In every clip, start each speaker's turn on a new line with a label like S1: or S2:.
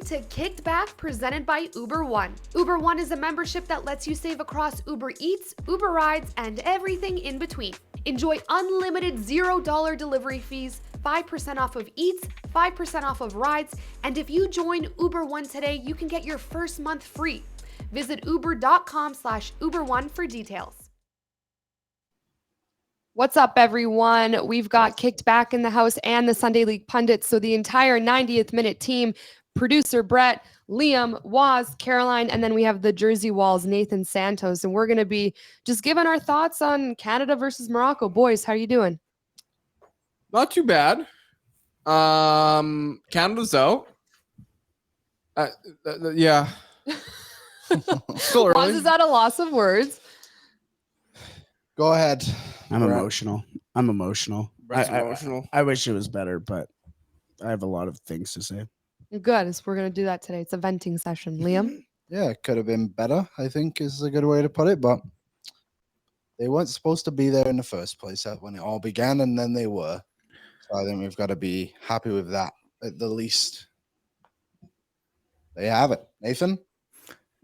S1: to Kicked Back, presented by Uber One. Uber One is a membership that lets you save across Uber Eats, Uber Rides, and everything in between. Enjoy unlimited $0 delivery fees, 5% off of Eats, 5% off of rides, and if you join Uber One today, you can get your first month free. Visit uber.com/Uber1 for details. What's up, everyone? We've got Kicked Back in the house and the Sunday League Pundits. So the entire 90th minute team, producer Brett, Liam, Waz, Caroline, and then we have the Jersey Walls, Nathan Santos. And we're going to be just giving our thoughts on Canada versus Morocco. Boys, how are you doing?
S2: Not too bad. Canada's out. Yeah. Still early.
S1: Waz is at a loss of words.
S3: Go ahead.
S4: I'm emotional.
S2: Brett's emotional.
S4: I wish it was better, but I have a lot of things to say.
S1: Good. So we're going to do that today. It's a venting session. Liam?
S3: Yeah, it could have been better, I think is a good way to put it, but they weren't supposed to be there in the first place when it all began, and then they were. So I think we've got to be happy with that, at the least. There you have it. Nathan?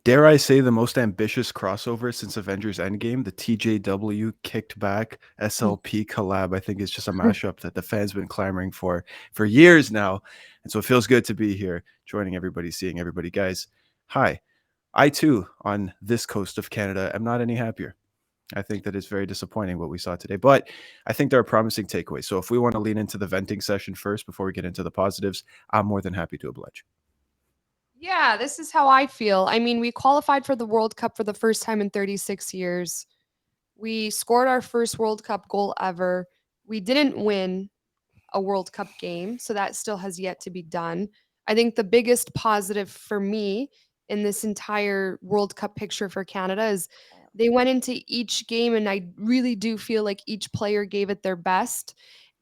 S5: Dare I say the most ambitious crossover since Avengers Endgame, the TJW Kicked Back SLP collab. I think it's just a mashup that the fans been clamoring for years now. And so it feels good to be here, joining everybody, seeing everybody. Guys, hi. I too, on this coast of Canada, am not any happier. I think that it's very disappointing what we saw today, but I think there are promising takeaways. So if we want to lean into the venting session first before we get into the positives, I'm more than happy to oblige.
S1: Yeah, this is how I feel. I mean, we qualified for the World Cup for the first time in 36 years. We scored our first World Cup goal ever. We didn't win a World Cup game, so that still has yet to be done. I think the biggest positive for me in this entire World Cup picture for Canada is they went into each game, and I really do feel like each player gave it their best.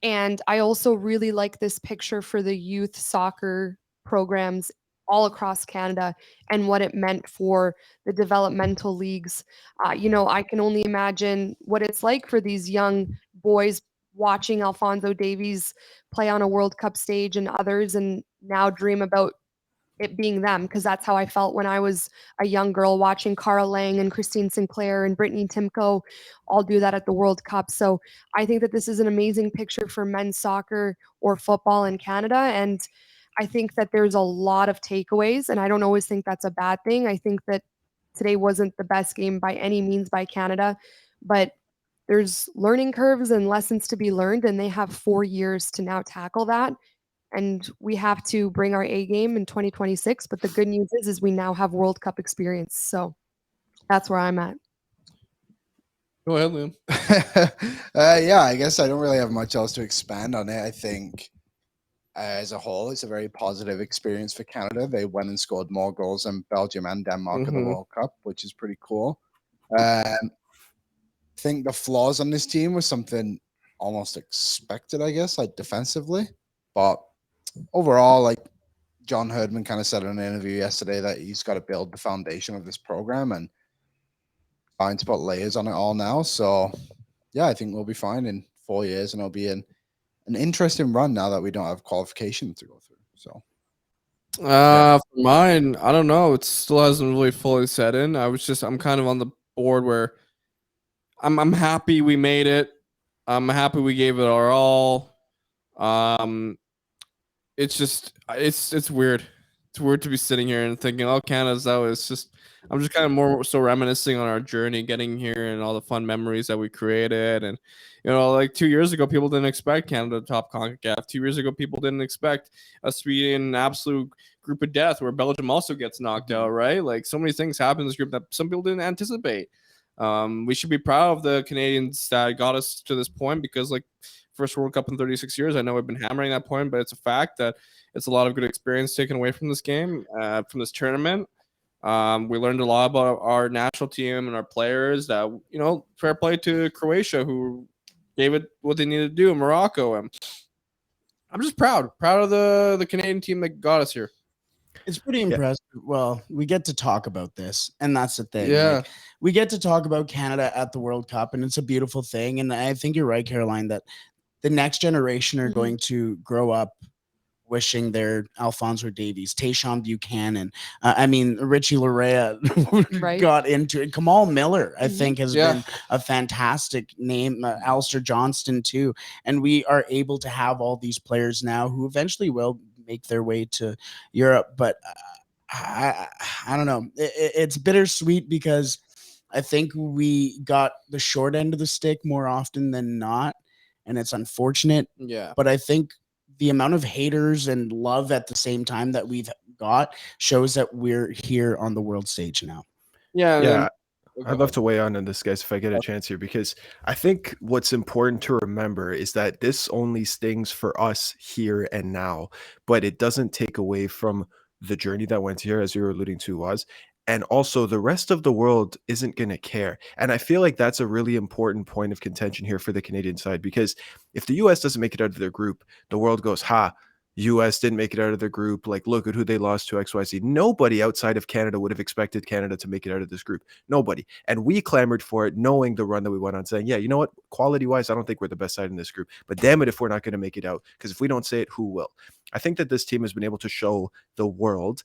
S1: And I also really like this picture for the youth soccer programs all across Canada and what it meant for the developmental leagues. I can only imagine what it's like for these young boys watching Alphonso Davies play on a World Cup stage and others, and now dream about it being them, because that's how I felt when I was a young girl watching Cara Lang and Christine Sinclair and Brittany Timko all do that at the World Cup. So I think that this is an amazing picture for men's soccer or football in Canada, and I think that there's a lot of takeaways, and I don't always think that's a bad thing. I think that today wasn't the best game by any means by Canada, but there's learning curves and lessons to be learned, and they have 4 years to now tackle that. And we have to bring our A game in 2026. But the good news is we now have World Cup experience. So that's where I'm at.
S2: Go ahead, Liam.
S3: Yeah, I guess I don't really have much else to expand on it. I think as a whole, it's a very positive experience for Canada. They went and scored more goals than Belgium and Denmark in the World Cup, which is pretty cool. I think the flaws on this team was something almost expected, I guess, like defensively. But overall, like John Herdman kind of said in an interview yesterday, that he's got to build the foundation of this program and trying to put layers on it all now. So, yeah, I think we'll be fine in 4 years, and it'll be an interesting run now that we don't have qualification to go through. So,
S2: for mine, I don't know. It still hasn't really fully set in. I'm kind of on the board where I'm happy we made it. I'm happy we gave it our all. It's weird. It's weird to be sitting here and thinking, oh, Canada's out. I'm just kind of more so reminiscing on our journey getting here and all the fun memories that we created. And, like 2 years ago, people didn't expect Canada to top CONCACAF. 2 years ago, people didn't expect us to be in an absolute group of death where Belgium also gets knocked out, right? Like, so many things happen in this group that some people didn't anticipate. We should be proud of the Canadians that got us to this point, because, like, first World Cup in 36 years. I know I've been hammering that point, but it's a fact that it's a lot of good experience taken away from this game, from this tournament. We learned a lot about our national team and our players. That, fair play to Croatia, who gave it what they needed to do in Morocco. And I'm just proud of the Canadian team that got us here.
S4: It's pretty impressive. Well, we get to talk about this, and that's the thing.
S2: Yeah.
S4: Like, we get to talk about Canada at the World Cup, and it's a beautiful thing. And I think you're right, Caroline, that the next generation are going to grow up wishing their Alfonso Davies, Tayshaun Buchanan. Richie Larea
S1: Right.
S4: got into it. Kamal Miller, I
S1: Mhm.
S4: think, has been a fantastic name. Alistair Johnston, too. And we are able to have all these players now who eventually will make their way to Europe. But I don't know. It's bittersweet because I think we got the short end of the stick more often than not. And it's unfortunate.
S2: Yeah.
S4: But I think the amount of haters and love at the same time that we've got shows that we're here on the world stage now.
S2: Yeah.
S5: Yeah,
S2: Go
S5: I'd love
S2: ahead.
S5: to weigh on this, guys, if I get a chance here, because I think what's important to remember is that this only stings for us here and now, but it doesn't take away from the journey that went here, as you were alluding to, was. And also, the rest of the world isn't going to care. And I feel like that's a really important point of contention here for the Canadian side, because if the US doesn't make it out of their group, the world goes, ha, US didn't make it out of the group. Like, look at who they lost to, XYZ. Nobody outside of Canada would have expected Canada to make it out of this group. Nobody. And we clamored for it, knowing the run that we went on, saying, yeah, you know what? Quality wise, I don't think we're the best side in this group. But damn it, if we're not going to make it out, because if we don't say it, who will? I think that this team has been able to show the world,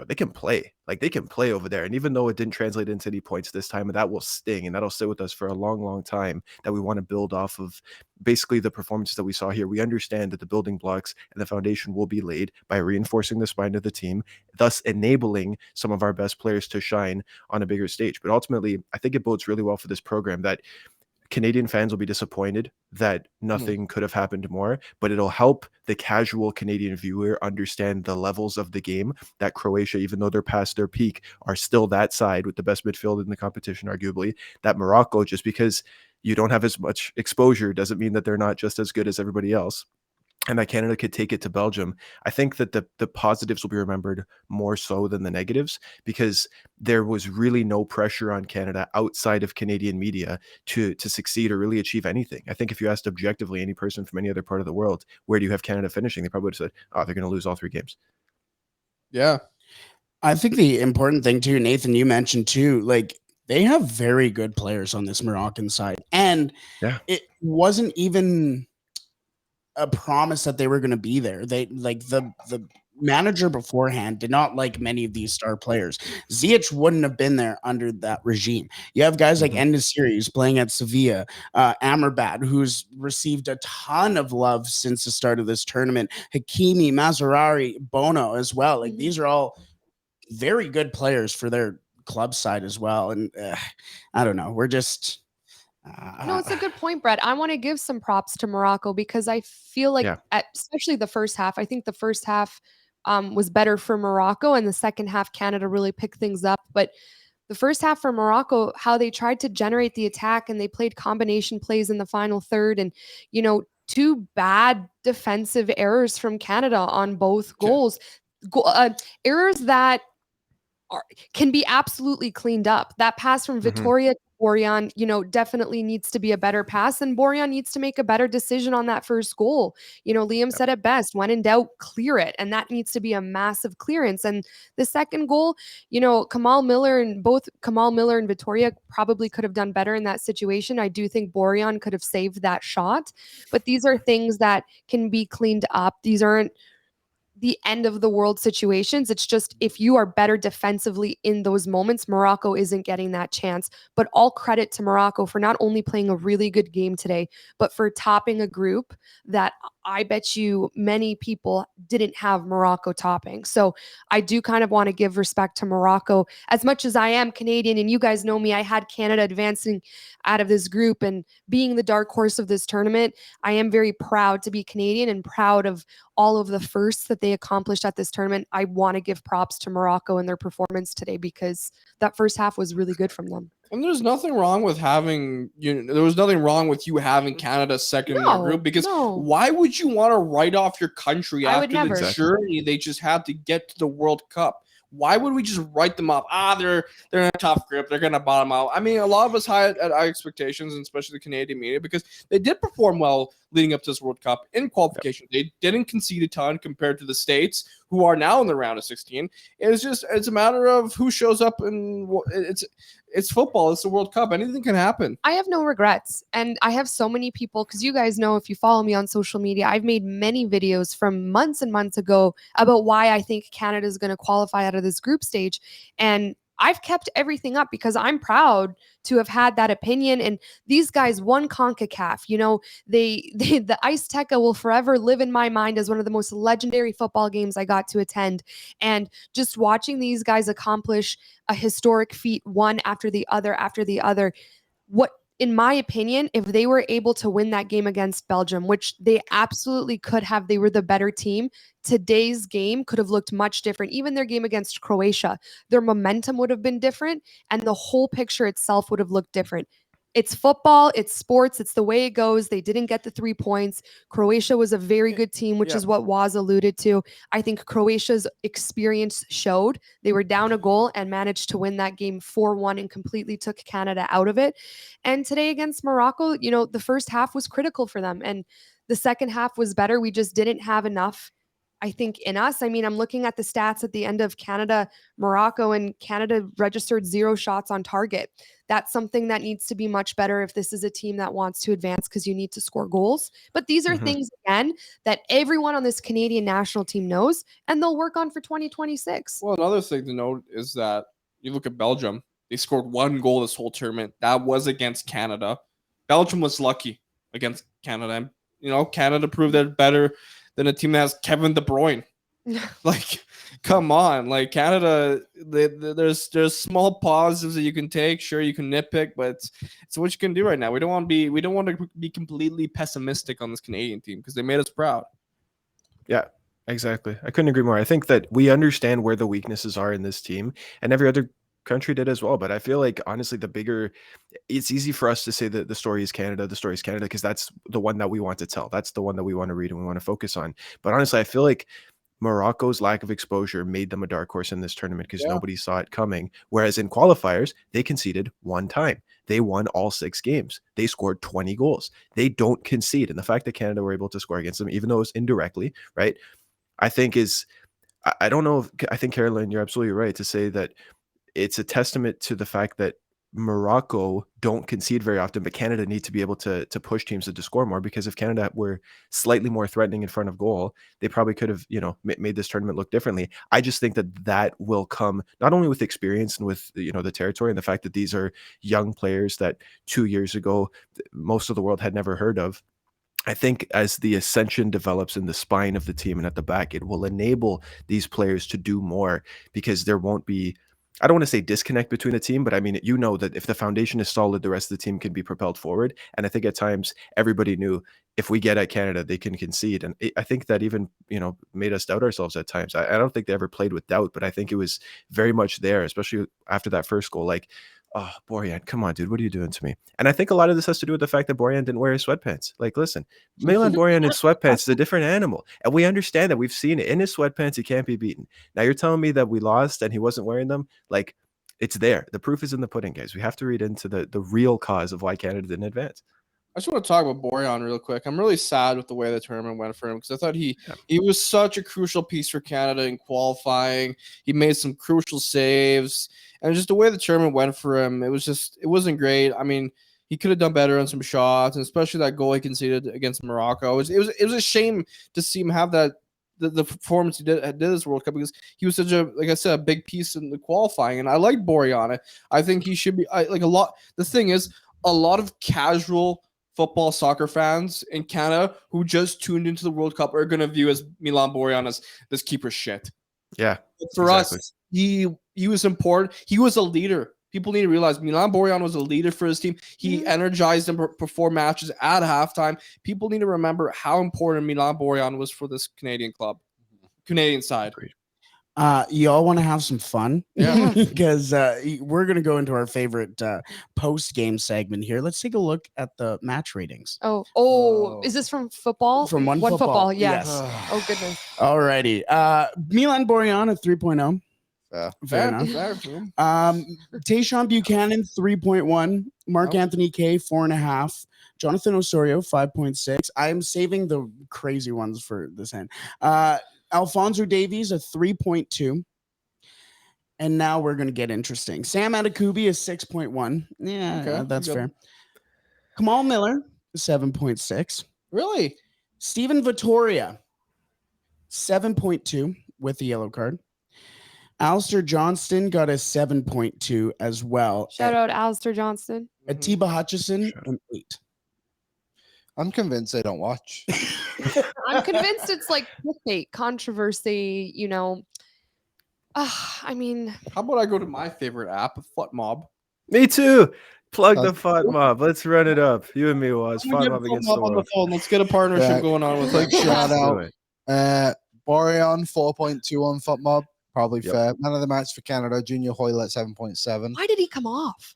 S5: they can play. Like, they can play over there. And even though it didn't translate into any points this time, and that will sting and that'll stay with us for a long, long time, that we want to build off of basically the performances that we saw here. We understand that the building blocks and the foundation will be laid by reinforcing the spine of the team, thus enabling some of our best players to shine on a bigger stage. But ultimately, I think it bodes really well for this program that Canadian fans will be disappointed that nothing could have happened more, but it'll help the casual Canadian viewer understand the levels of the game, that Croatia, even though they're past their peak, are still that side with the best midfield in the competition, arguably. That Morocco, just because you don't have as much exposure doesn't mean that they're not just as good as everybody else. And that Canada could take it to Belgium. I think that the positives will be remembered more so than the negatives, because there was really no pressure on Canada outside of Canadian media to succeed or really achieve anything. I think if you asked objectively any person from any other part of the world, where do you have Canada finishing? They probably would have said, oh, they're going to lose all 3 games.
S2: Yeah.
S4: I think the important thing too, Nathan, you mentioned too, like, they have very good players on this Moroccan side. And
S5: Yeah.
S4: it wasn't even a promise that they were going to be there. They, like, the manager beforehand did not like many of these star players. Ziyech wouldn't have been there under that regime. You have guys like En-Nesyri, who's playing at Sevilla, Amrabat, who's received a ton of love since the start of this tournament, Hakimi, Mazraoui, Bono as well. Like, these are all very good players for their club side as well. And I don't know. We're just
S1: No, it's a good point, Brett. I want to give some props to Morocco because I feel like, especially the first half, I think the first half was better for Morocco, and the second half, Canada really picked things up. But the first half for Morocco, how they tried to generate the attack and they played combination plays in the final third, and, 2 bad defensive errors from Canada on both goals. Errors that can be absolutely cleaned up. That pass from Vittoria to Borjan, definitely needs to be a better pass, and Borjan needs to make a better decision on that first goal. Liam said it best: when in doubt, clear it, and that needs to be a massive clearance. And the second goal, Kamal Miller and Vittoria probably could have done better in that situation. I do think Borjan could have saved that shot, but these are things that can be cleaned up. These aren't the end of the world situations. It's just, if you are better defensively in those moments, Morocco isn't getting that chance. But all credit to Morocco for not only playing a really good game today, but for topping a group that I bet you many people didn't have Morocco topping. So I do kind of want to give respect to Morocco. As much as I am Canadian, and you guys know me, I had Canada advancing out of this group and being the dark horse of this tournament. I am very proud to be Canadian and proud of all of the firsts that they accomplished at this tournament. I want to give props to Morocco and their performance today, because that first half was really good from them.
S2: And there's nothing wrong with having, there was nothing wrong with you having Canada second in your group, because why would you want to write off your country after the journey they just had to get to the World Cup? Why would we just write them off? They're in a tough grip. They're going to bottom out. I mean, a lot of us had high expectations, and especially the Canadian media, because they did perform well leading up to this World Cup in qualification. They didn't concede a ton compared to the States, who are now in the round of 16. It's a matter of who shows up, and it's football. It's the World Cup. Anything can happen.
S1: I have no regrets. And I have so many people, because you guys know, if you follow me on social media, I've made many videos from months and months ago about why I think Canada is going to qualify out of this group stage. And I've kept everything up because I'm proud to have had that opinion. And these guys won CONCACAF. You know, the Azteca will forever live in my mind as one of the most legendary football games I got to attend. And just watching these guys accomplish a historic feat, one after the other, what, in my opinion, if they were able to win that game against Belgium, which they absolutely could have, they were the better team, today's game could have looked much different. Even their game against Croatia, their momentum would have been different, and the whole picture itself would have looked different. It's football, it's sports, it's the way it goes. They didn't get the 3 points. Croatia was a very good team, which is what Waz alluded to. I think Croatia's experience showed. They were down a goal and managed to win that game 4-1 and completely took Canada out of it. And today against Morocco, you know, the first half was critical for them, and the second half was better. We just didn't have enough, I think, in us. I mean, I'm looking at the stats at the end of Morocco, and Canada registered 0 shots on target. That's something that needs to be much better if this is a team that wants to advance, because you need to score goals. But these are things, again, that everyone on this Canadian national team knows, and they'll work on for 2026.
S2: Well, another thing to note is that you look at Belgium. They scored 1 goal this whole tournament. That was against Canada. Belgium was lucky against Canada. And, you know, Canada proved they're better than a team that has Kevin De Bruyne. Like, come on. Like, Canada, there's small positives that you can take. Sure, you can nitpick, but it's what you can do right now. We don't want to be completely pessimistic on this Canadian team because they made us proud.
S5: Yeah, exactly. I couldn't agree more. I think that we understand where the weaknesses are in this team, and every other country did as well. But I feel like, honestly, it's easy for us to say that the story is Canada, because that's the one that we want to tell. That's the one that we want to read and we want to focus on. But honestly, I feel like Morocco's lack of exposure made them a dark horse in this tournament because nobody saw it coming. Whereas in qualifiers, they conceded 1 time. They won all 6 games. They scored 20 goals. They don't concede. And the fact that Canada were able to score against them, even though it was indirectly, right, I think I don't know. I think, Caroline, you're absolutely right to say that it's a testament to the fact that Morocco don't concede very often, but Canada need to be able to push teams to score more, because if Canada were slightly more threatening in front of goal, they probably could have, made this tournament look differently. I just think that will come not only with experience and with, the territory and the fact that these are young players that 2 years ago, most of the world had never heard of. I think as the ascension develops in the spine of the team and at the back, it will enable these players to do more, because there won't be, I don't want to say disconnect between the team, but I mean, that if the foundation is solid, the rest of the team can be propelled forward. And I think at times everybody knew if we get at Canada, they can concede. And I think that even, made us doubt ourselves at times. I don't think they ever played with doubt, but I think it was very much there, especially after that first goal. Like, oh, Borjan, come on, dude, what are you doing to me? And I think a lot of this has to do with the fact that Borjan didn't wear his sweatpants. Like, listen, Milan Borjan in sweatpants is a different animal. And we understand that. We've seen it. In his sweatpants, he can't be beaten. Now you're telling me that we lost and he wasn't wearing them? Like, it's there. The proof is in the pudding, guys. We have to read into the real cause of why Canada didn't advance.
S2: I just want to talk about Borjan real quick. I'm really sad with the way the tournament went for him, because I thought he was such a crucial piece for Canada in qualifying. He made some crucial saves, and just the way the tournament went for him, it wasn't great. I mean, he could have done better on some shots, and especially that goal he conceded against Morocco. It was a shame to see him have that the performance he did this World Cup, because he was such a, like I said, a big piece in the qualifying. And I like Borjan. I think he should be like a lot. The thing is, a lot of casual football soccer fans in Canada who just tuned into the World Cup are going to view as Milan Borjan as this keeper shit.
S5: Yeah.
S2: But for us, he was important. He was a leader. People need to realize Milan Borjan was a leader for his team. He energized them before matches at halftime. People need to remember how important Milan Borjan was for this Canadian club, Canadian side.
S5: Agreed.
S4: Y'all want to have some fun?
S2: Yeah.
S4: Because we're going to go into our favorite post-game segment here. Let's take a look at the match ratings.
S1: Oh, is this from football?
S4: From One Football,
S1: yes.
S4: yes.
S1: Oh, goodness.
S4: Alrighty. Milan Borjan at 3.0. Fair enough. Tayshaun Buchanan, 3.1. Mark Anthony K, 4.5. Jonathan Osorio, 5.6. I'm saving the crazy ones for this end. Alphonso Davies a 3.2. And now we're going to get interesting. Sam Adekubi is 6.1. Yeah,
S2: Okay,
S4: that's
S2: good.
S4: fair. Kamal Miller, 7.6.
S2: Really?
S4: Steven Vittoria, 7.2 with the yellow card. Alistair Johnston got a 7.2 as well.
S1: Shout out Alistair Johnston.
S4: Atiba Hutchison, an 8.
S3: I'm convinced they don't watch.
S1: I'm convinced it's like clickbait, controversy, you know. I mean,
S2: How about I go to my favorite app, Foot Mob?
S5: Me too. Plug the
S3: Sounds
S5: FUT mob. Let's run it up. You and me, Waz. FUT mob against the
S2: on the
S5: world.
S2: phone. Let's get a partnership
S3: Yeah.
S2: going on with
S3: Quick
S2: it.
S3: shout
S5: Let's do
S3: out.
S5: it.
S3: Boreon 4.2 on FootMob. Probably
S5: Yep.
S3: fair. Man of the match for Canada. Junior Hoylett 7.7.
S1: why did he come off?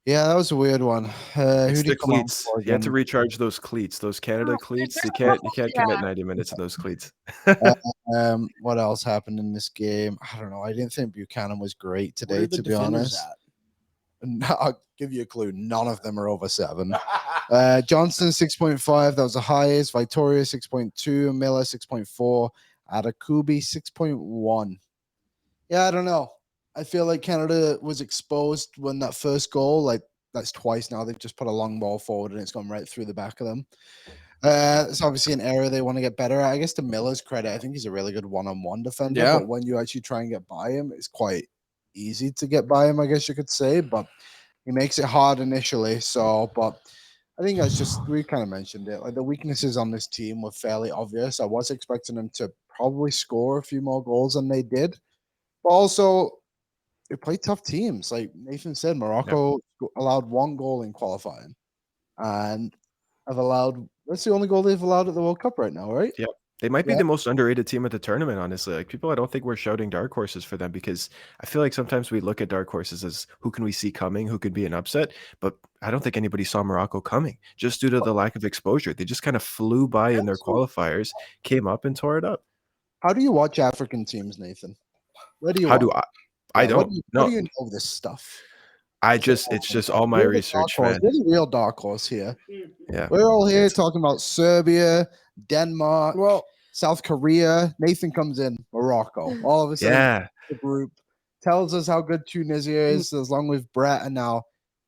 S3: Yeah, that was a weird one.
S5: It's
S3: Who did
S5: the
S3: he come on
S5: cleats.
S3: for
S5: You have to
S3: again?
S5: recharge those cleats, those Canada
S1: Oh,
S5: cleats.
S1: they're
S5: You can't
S1: yeah.
S5: commit 90 minutes in those cleats.
S3: What else happened in this game? I don't know. I didn't think Buchanan was great
S4: Where
S3: today,
S4: are the
S3: to be
S4: defenders
S3: honest.
S4: at?
S3: I'll give you a clue. None of them are over 7. Johnston 6.5. That was the highest. Victoria 6.2. Miller 6.4. Adekubi 6.1. Yeah, I don't know. I feel like Canada was exposed when that first goal, like that's twice now. They've just put a long ball forward and it's gone right through the back of them. It's obviously an area they want to get better at. I guess to Miller's credit, I think he's a really good one-on-one defender.
S2: Yeah.
S3: But when you actually try and get by him, it's quite easy to get by him, I guess you could say. But he makes it hard initially. So, but I think that's just, we kind of mentioned it. Like the weaknesses on this team were fairly obvious. I was expecting them to probably score a few more goals than they did. But also, they play tough teams. Like Nathan said, Morocco allowed 1 goal in qualifying. And have allowed, that's the only goal they've allowed at the World Cup right now, right?
S5: Yeah. They might be
S3: Yeah.
S5: the most underrated team at the tournament, honestly. Like people, I don't think we're shouting dark horses for them because I feel like sometimes we look at dark horses as who can we see coming, who could be an upset. But I don't think anybody saw Morocco coming just due to the lack of exposure. They just kind of flew by in their qualifiers, came up and tore it up.
S3: How do you watch African teams, Nathan? Where do you
S5: How
S3: watch?
S5: do I
S3: Yeah,
S5: don't
S3: How
S5: know.
S3: do you know this stuff?
S5: It's just all my
S3: We're the
S5: research,
S3: dark horse.
S5: man.
S3: We're the real dark horse here.
S5: Yeah.
S3: We're all here talking about Serbia, Denmark,
S2: Well,
S3: South Korea. Nathan comes in, Morocco. All of a sudden,
S5: Yeah.
S3: the group tells us how good Tunisia is, as long with Brett, and now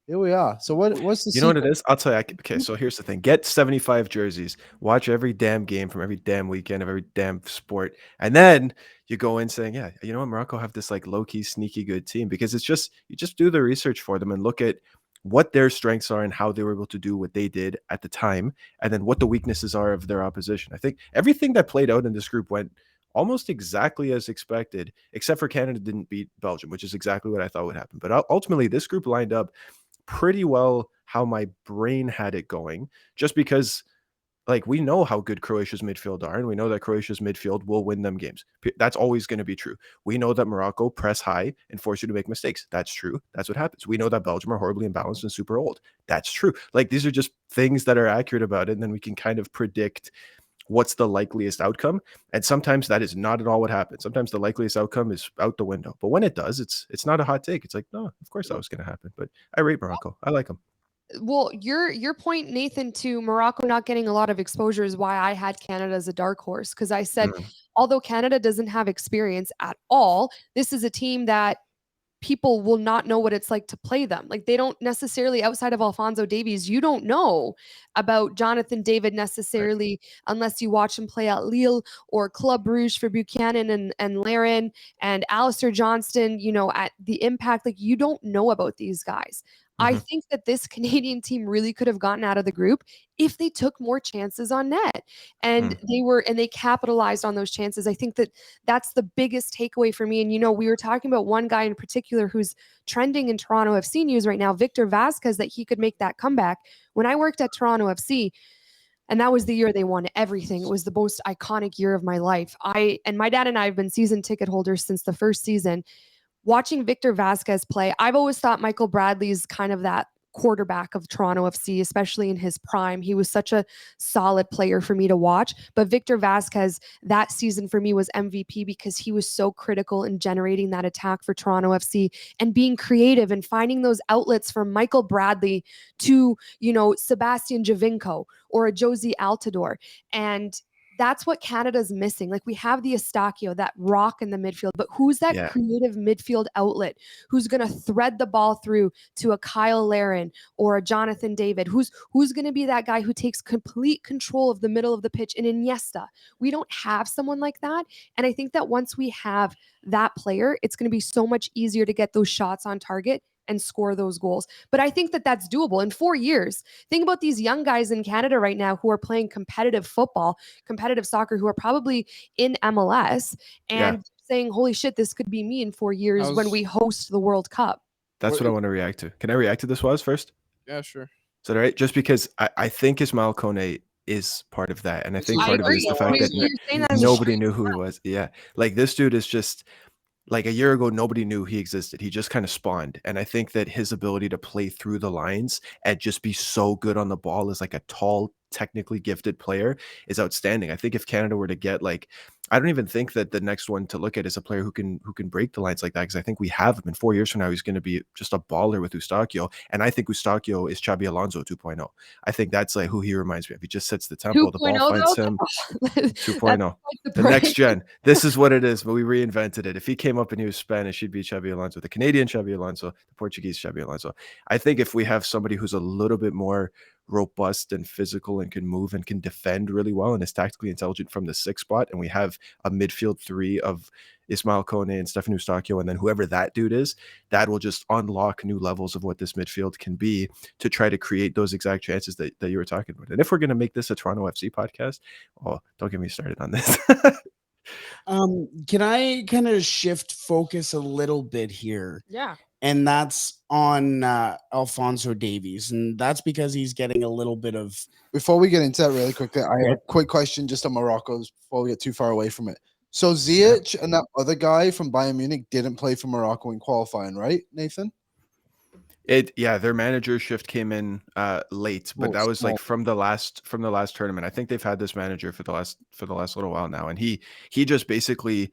S3: here we are. So what's the
S5: You know what it
S3: secret?
S5: is? I'll tell you. Okay, so here's the thing. Get 75 jerseys. Watch every damn game from every damn weekend of every damn sport. And then you go in saying, yeah, you know what? Morocco have this like low-key, sneaky good team because it's just, you just do the research for them and look at what their strengths are and how they were able to do what they did at the time, and then what the weaknesses are of their opposition. I think everything that played out in this group went almost exactly as expected, except for Canada didn't beat Belgium, which is exactly what I thought would happen. But ultimately, this group lined up pretty well how my brain had it going, just because like we know how good Croatia's midfield are, and we know that Croatia's midfield will win them games. That's always going to be true. We know that Morocco press high and force you to make mistakes. That's true. That's what happens. We know that Belgium are horribly imbalanced and super old. That's true. Like these are just things that are accurate about it, and then we can kind of predict what's the likeliest outcome. And sometimes that is not at all what happens. Sometimes the likeliest outcome is out the window. But when it does, it's not a hot take. It's like, no, of course that was going to happen. But I rate Morocco. I like them.
S1: Well, your point, Nathan, to Morocco not getting a lot of exposure is why I had Canada as a dark horse. Because I said, although Canada doesn't have experience at all, this is a team that people will not know what it's like to play them. Like they don't necessarily, outside of Alphonso Davies, you don't know about Jonathan David necessarily unless you watch him play at Lille or Club Brugge for Buchanan and Larin and Alistair Johnston, you know, at the Impact. Like you don't know about these guys. I think that this Canadian team really could have gotten out of the group if they took more chances on net and they capitalized on those chances. I think that that's the biggest takeaway for me. And, you know, we were talking about one guy in particular who's trending in Toronto FC news right now, Victor Vasquez, that he could make that comeback. When I worked at Toronto FC, and that was the year they won everything. It was the most iconic year of my life. My dad and I have been season ticket holders since the first season. Watching Victor Vasquez play, I've always thought Michael Bradley's kind of that quarterback of Toronto FC, especially in his prime. He was such a solid player for me to watch. But Victor Vasquez, that season for me was MVP because he was so critical in generating that attack for Toronto FC and being creative and finding those outlets from Michael Bradley to, you know, Sebastian Javinko or a Josie Altidore. And that's what Canada's missing. Like, we have the Eustáquio, that rock in the midfield, but who's that
S5: Yeah.
S1: creative midfield outlet who's going to thread the ball through to a Kyle Larin or a Jonathan David? Who's going to be that guy who takes complete control of the middle of the pitch? And Iniesta, we don't have someone like that. And I think that once we have that player, it's going to be so much easier to get those shots on target and score those goals. But I think that that's doable in 4 years. Think about these young guys in Canada right now who are playing competitive football, competitive soccer, who are probably in MLS and saying, holy shit, this could be me in 4 years when we host the World Cup.
S5: That's what I want to react to. Can I react to this first?
S2: Yeah, sure.
S5: Is that all right? Just because I think Ismail Kone is part of that. And I think
S1: I
S5: part of it is
S1: agree.
S5: the fact
S1: You're saying that as a
S5: nobody knew who he was. Yeah. Like, this dude is just, like, a year ago, nobody knew he existed. He just kind of spawned. And I think that his ability to play through the lines and just be so good on the ball as like a tall, technically gifted player is outstanding. I think if Canada were to get, like, I don't even think that the next one to look at is a player who can break the lines like that, because I think we have him. In 4 years from now, he's going to be just a baller with Eustáquio. And I think Eustáquio is Xabi Alonso 2.0. I think that's like who he reminds me of. He just sets the tempo, the ball finds him. 2.0. The next gen. This is what it is, but we reinvented it. If he came up and he was Spanish, he'd be Xabi Alonso, the Canadian Xabi Alonso, the Portuguese Xabi Alonso. I think if we have somebody who's a little bit more robust and physical and can move and can defend really well and is tactically intelligent from the 6th spot, and we have a midfield 3 of Ismail Kone and Stefan Eustáquio, and then whoever that dude is, that will just unlock new levels of what this midfield can be to try to create those exact chances that you were talking about. And if we're going to make this a Toronto FC podcast, oh, don't get me started on this.
S4: Can I kind of shift focus a little bit here?
S1: Yeah.
S4: And that's on Alphonso Davies. And that's because he's getting a little bit of...
S3: Before we get into that really quickly, I have a quick question just on Morocco's before we get too far away from it. So Ziyech and that other guy from Bayern Munich didn't play for Morocco in qualifying, right, Nathan?
S5: Their manager shift came in late, but that was like from the last tournament. I think they've had this manager for the last little while now, and he just basically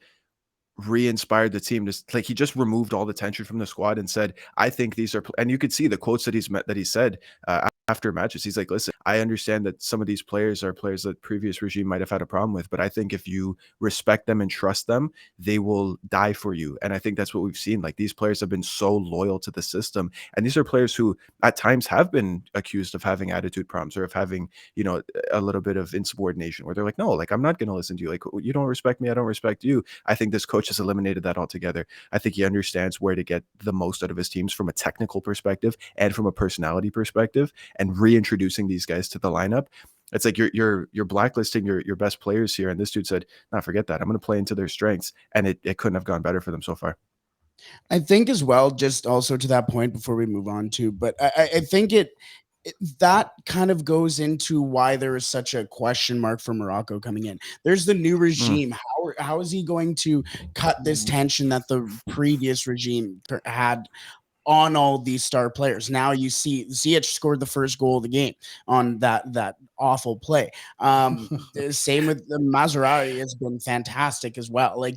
S5: re-inspired the team. Just like, he just removed all the tension from the squad and said, I think these are, and you could see the quotes that he said after matches. He's like, listen, I understand that some of these players are players that previous regime might have had a problem with, but I think if you respect them and trust them, they will die for you. And I think that's what we've seen. Like, these players have been so loyal to the system, and these are players who at times have been accused of having attitude problems or of having, a little bit of insubordination, where they're like, no, like, I'm not going to listen to you. Like, you don't respect me, I don't respect you. I think this coach has eliminated that altogether. I think he understands where to get the most out of his teams from a technical perspective and from a personality perspective, and reintroducing these guys to the lineup. It's like you're blacklisting your best players here, and this dude said, "No, forget that. I'm going to play into their strengths," and it couldn't have gone better for them so far.
S4: I think as well, just also to that point before we move on to, but I think that kind of goes into why there is such a question mark for Morocco coming in. There's the new regime. How is he going to cut this tension that the previous regime had on all these star players? Now you see Ziyech scored the first goal of the game on that awful play. Same with the Mazraoui has been fantastic as well. Like,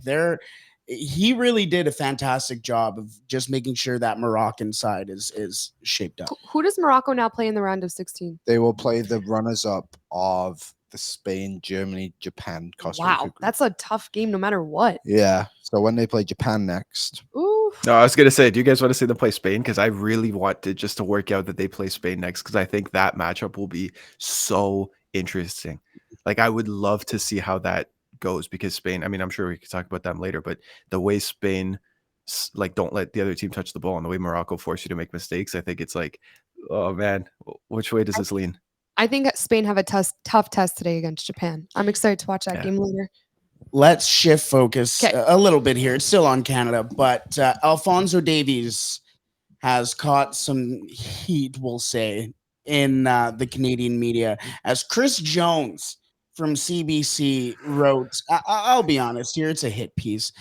S4: he really did a fantastic job of just making sure that Moroccan side is shaped up.
S1: Who does Morocco now play in the round of 16?
S3: They will play the runners-up of the Spain, Germany, Japan, Costa Rica.
S1: Wow, that's a tough game no matter what.
S3: Yeah. So when they play Japan next.
S1: Ooh.
S5: No, I was going to say, do you guys want to see them play Spain? Because I really want to just to work out that they play Spain next, because I think that matchup will be so interesting. Like, I would love to see how that goes, because Spain, I mean, I'm sure we could talk about them later, but the way Spain, like, don't let the other team touch the ball, and the way Morocco force you to make mistakes, I think it's like, oh man, which way does this lean?
S1: I think Spain have a tough test today against Japan. I'm excited to watch that game later.
S4: Let's shift focus a little bit here. It's still on Canada, but Alphonso Davies has caught some heat, we'll say, in the Canadian media, as Chris Jones from CBC wrote, I'll be honest here, it's a hit piece.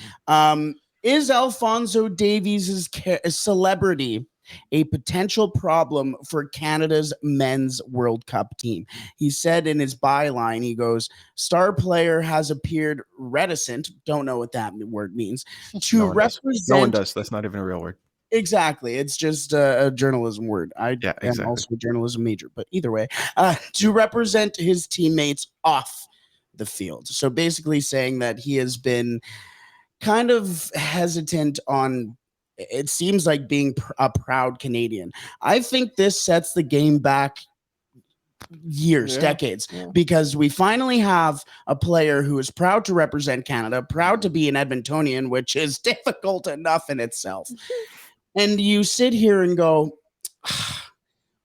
S4: Is Alphonso Davies' celebrity a potential problem for Canada's men's World Cup team? He said in his byline, he goes, star player has appeared reticent, don't know what that word means, to represent.
S5: No one does. That's not even a real word.
S4: Exactly. It's just a journalism word. I am also a journalism major, but either way, to represent his teammates off the field. So basically saying that he has been kind of hesitant on, it seems like, being a proud Canadian. I think this sets the game back years, decades, because we finally have a player who is proud to represent Canada, proud to be an Edmontonian, which is difficult enough in itself. And you sit here and go,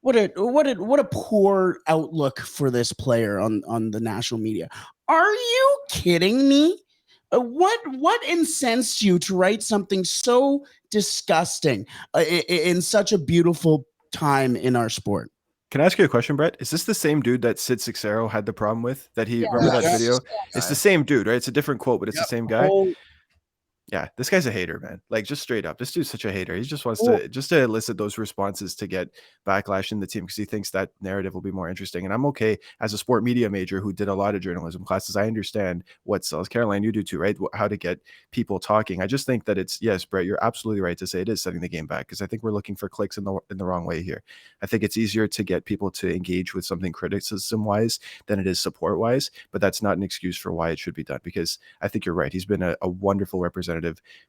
S4: what a poor outlook for this player on the national media. Are you kidding me? What incensed you to write something so disgusting in such a beautiful time in our sport?
S5: Can I ask you a question, Brett? Is this the same dude that Sid Seixeiro had the problem with? That he remember that video?
S3: Yes.
S5: It's the same dude, right? It's a different quote, but it's the same guy.
S4: Oh,
S5: Yeah, this guy's a hater, man. Like, just straight up, this dude's such a hater. He just wants to elicit those responses to get backlash in the team because he thinks that narrative will be more interesting. And I'm okay as a sport media major who did a lot of journalism classes. I understand what sells. Caroline, you do too, right? How to get people talking. I just think that it's, yes, Brett, you're absolutely right to say it is setting the game back because I think we're looking for clicks in the wrong way here. I think it's easier to get people to engage with something criticism wise than it is support wise, but that's not an excuse for why it should be done because I think you're right. He's been a wonderful representative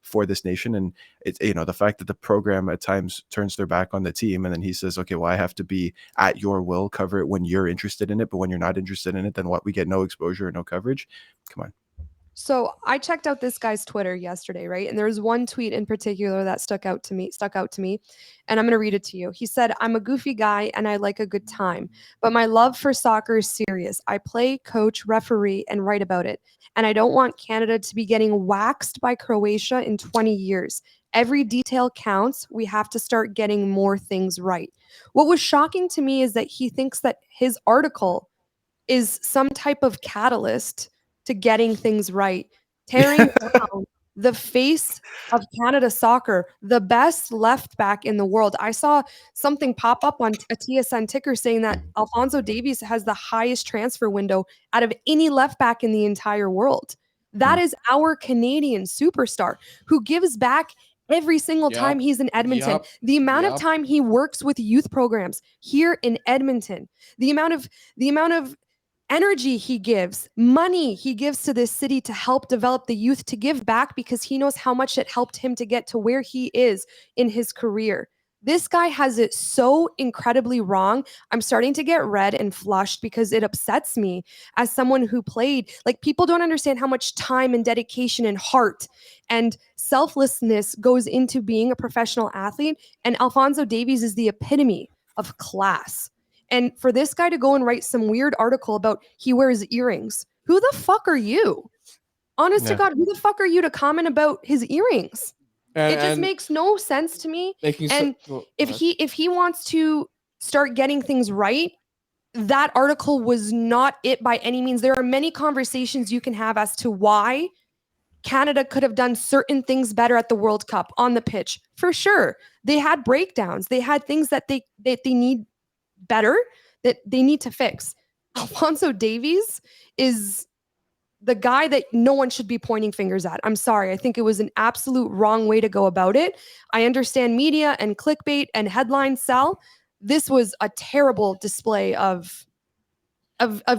S5: for this nation, and it's, you know, the fact that the program at times turns their back on the team and then he says, okay, well, I have to be at your will, cover it when you're interested in it, but when you're not interested in it, then what, we get no exposure or no coverage? Come on.
S1: So I checked out this guy's Twitter yesterday, right? And there was one tweet in particular that stuck out to me. And I'm going to read it to you. He said, "I'm a goofy guy and I like a good time, but my love for soccer is serious. I play, coach, referee, and write about it. And I don't want Canada to be getting waxed by Croatia in 20 years. Every detail counts. We have to start getting more things right." What was shocking to me is that he thinks that his article is some type of catalyst to getting things right, tearing down the face of Canada soccer, the best left back in the world. I saw something pop up on a TSN ticker saying that Alphonso Davies has the highest transfer window out of any left back in the entire world. That is our Canadian superstar who gives back every single time he's in Edmonton. The amount of time he works with youth programs here in Edmonton, the amount of energy he gives, money he gives to this city to help develop the youth, to give back because he knows how much it helped him to get to where he is in his career. This guy has it so incredibly wrong. I'm starting to get red and flushed because it upsets me as someone who played. Like, people don't understand how much time and dedication and heart and selflessness goes into being a professional athlete. And Alphonso Davies is the epitome of class. And for this guy to go and write some weird article about he wears earrings, who the fuck are you? Honest to God, who the fuck are you to comment about his earrings? It just makes no sense to me. And if he wants to start getting things right, that article was not it by any means. There are many conversations you can have as to why Canada could have done certain things better at the World Cup on the pitch. For sure. They had breakdowns. They had things that they need better, that they need to fix. Alphonso Davies is the guy that no one should be pointing fingers at. I'm sorry. I think it was an absolute wrong way to go about it. I understand media and clickbait and headlines sell. This was a terrible display of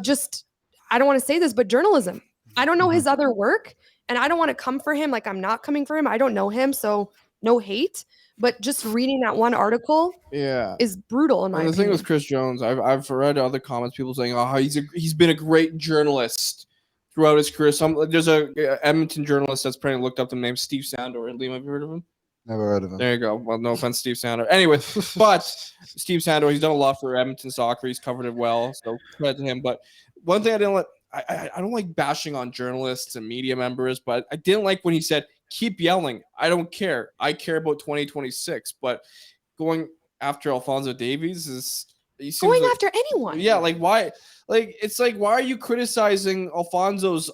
S1: just, I don't want to say this, but journalism. I don't know his other work, and I don't want to come for him. Like, I'm not coming for him. I don't know him, so no hate. But just reading that one article is brutal in my opinion.
S2: The thing with Chris Jones, I've read other comments, people saying, "Oh, he's been a great journalist throughout his career." There's a Edmonton journalist that's probably looked up the name Steve Sandor. Liam, have you heard of him?
S3: Never heard of him.
S2: There you go. Well, no offense, Steve Sandor. Anyway, but Steve Sandor, he's done a lot for Edmonton soccer. He's covered it well, so credit to him. But one thing I don't like bashing on journalists and media members, but I didn't like when he said, "Keep yelling. I don't care. I care about 2026." But going after Alphonso Davies is
S1: going after anyone.
S2: Yeah, like why? Like, it's like, why are you criticizing Alfonso's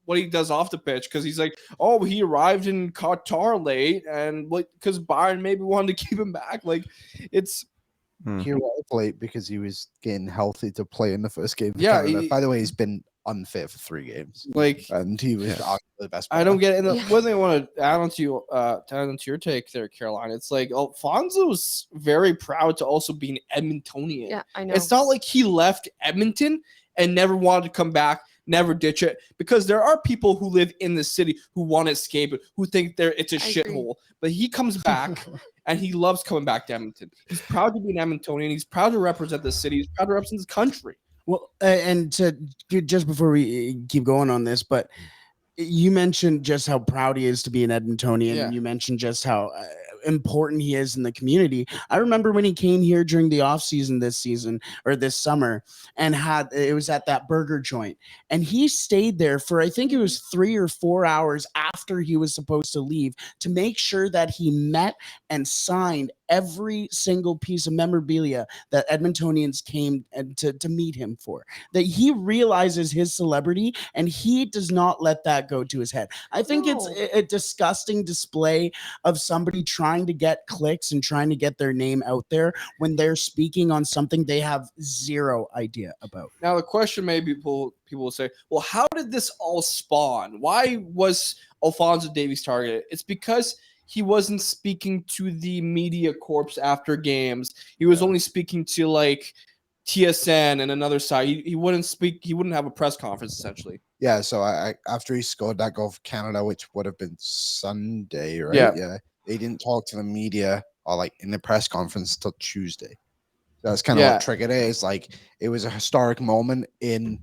S2: what he does off the pitch? Because he's like, oh, he arrived in Qatar late, and like because Bayern maybe wanted to keep him back. Like, it's
S3: he arrived late because he was getting healthy to play in the first game. By the way, he's been unfit for 3 games.
S2: Like,
S3: and he was the best player.
S2: I don't get it. And one thing I want to add on to your take there, Caroline. It's like Alfonso's very proud to also be an Edmontonian.
S1: Yeah, I know.
S2: It's not like he left Edmonton and never wanted to come back. never ditch it, because there are people who live in the city who want to escape it, who think it's a
S1: I agree.
S2: shithole. But he comes back and he loves coming back to Edmonton. He's proud to be an Edmontonian. He's proud to represent the city. He's proud to represent his country.
S4: Well, and just before we keep going on this, but you mentioned just how proud he is to be an Edmontonian,
S2: Yeah.
S4: and you mentioned just how important he is in the community. I remember when he came here during the off season this summer, and it was at that burger joint, and he stayed there for, I think it was 3 or 4 hours after he was supposed to leave, to make sure that he met and signed every single piece of memorabilia that Edmontonians came to meet him for. That he realizes his celebrity, and he does not let that go to his head. I think it's a disgusting display of somebody trying to get clicks and trying to get their name out there when they're speaking on something they have zero idea about.
S2: Now the question may be, people will say, well, how did this all spawn? Why was Alphonso Davies targeted? It's because he wasn't speaking to the media corps after games. He was only speaking to like TSN and another side. He wouldn't speak. He wouldn't have a press conference essentially.
S3: Yeah, so I after he scored that goal for Canada, which would have been Sunday, right?
S2: Yeah.
S3: They didn't talk to the media or like in the press conference till Tuesday. So that's kind of what triggered it. It's like it was a historic moment in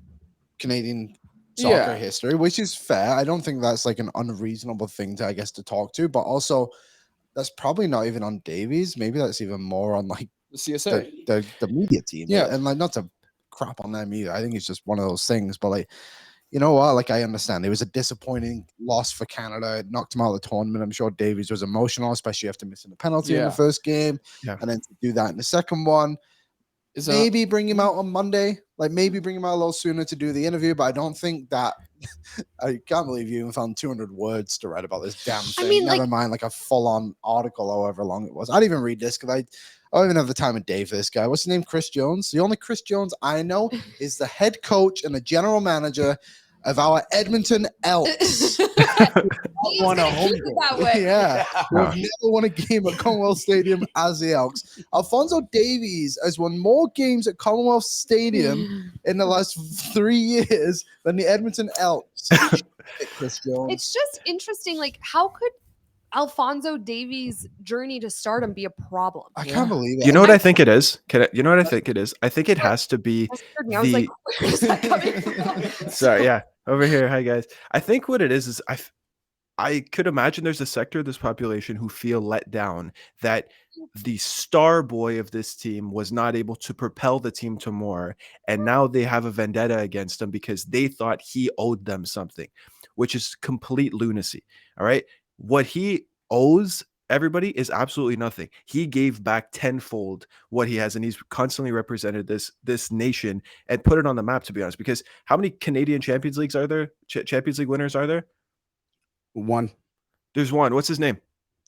S3: Canadian soccer history, which is fair. I don't think that's like an unreasonable thing to, I guess, to talk to, but also that's probably not even on Davies. Maybe that's even more on like
S2: The CSA.
S3: the media team.
S2: Yeah.
S3: And like not to crap on them either. I think it's just one of those things. But like, you know what? Like I understand it was a disappointing loss for Canada. It knocked him out of the tournament. I'm sure Davies was emotional, especially after missing the penalty in the first game.
S5: Yeah.
S3: And then to do that in the second one. Maybe bring him out on Monday. Like maybe bring him out a little sooner to do the interview. But I don't think that I can't believe you even found 200 words to write about this damn thing.
S1: I mean,
S3: Never mind like a full-on article, however long it was. I didn't even read this because I don't even have the time of day for this guy. What's his name? Chris Jones. The only Chris Jones I know is the head coach and the general manager of our Edmonton Elks.
S4: Won a home game.
S1: That way.
S3: Yeah.
S5: No.
S3: We've never won a game at Commonwealth Stadium as the Elks. Alphonso Davies has won more games at Commonwealth Stadium in the last 3 years than the Edmonton Elks. Chris Jones.
S1: It's just interesting. Like, how could Alphonso Davies' journey to stardom be a problem?
S3: I can't believe it.
S5: You know what I think it is? You know what I think it is? I think it has to be
S1: I was like, where is that coming from?
S5: Sorry, yeah. Over here. Hi guys. I think what it is I could imagine there's a sector of this population who feel let down that the star boy of this team was not able to propel the team to more. And now they have a vendetta against him because they thought he owed them something, which is complete lunacy. All right. What he owes everybody is absolutely nothing. He gave back tenfold what he has, and he's constantly represented this nation and put it on the map, to be honest, because how many Canadian Champions Leagues are there? Champions League winners are there?
S4: One.
S5: There's one. What's his name?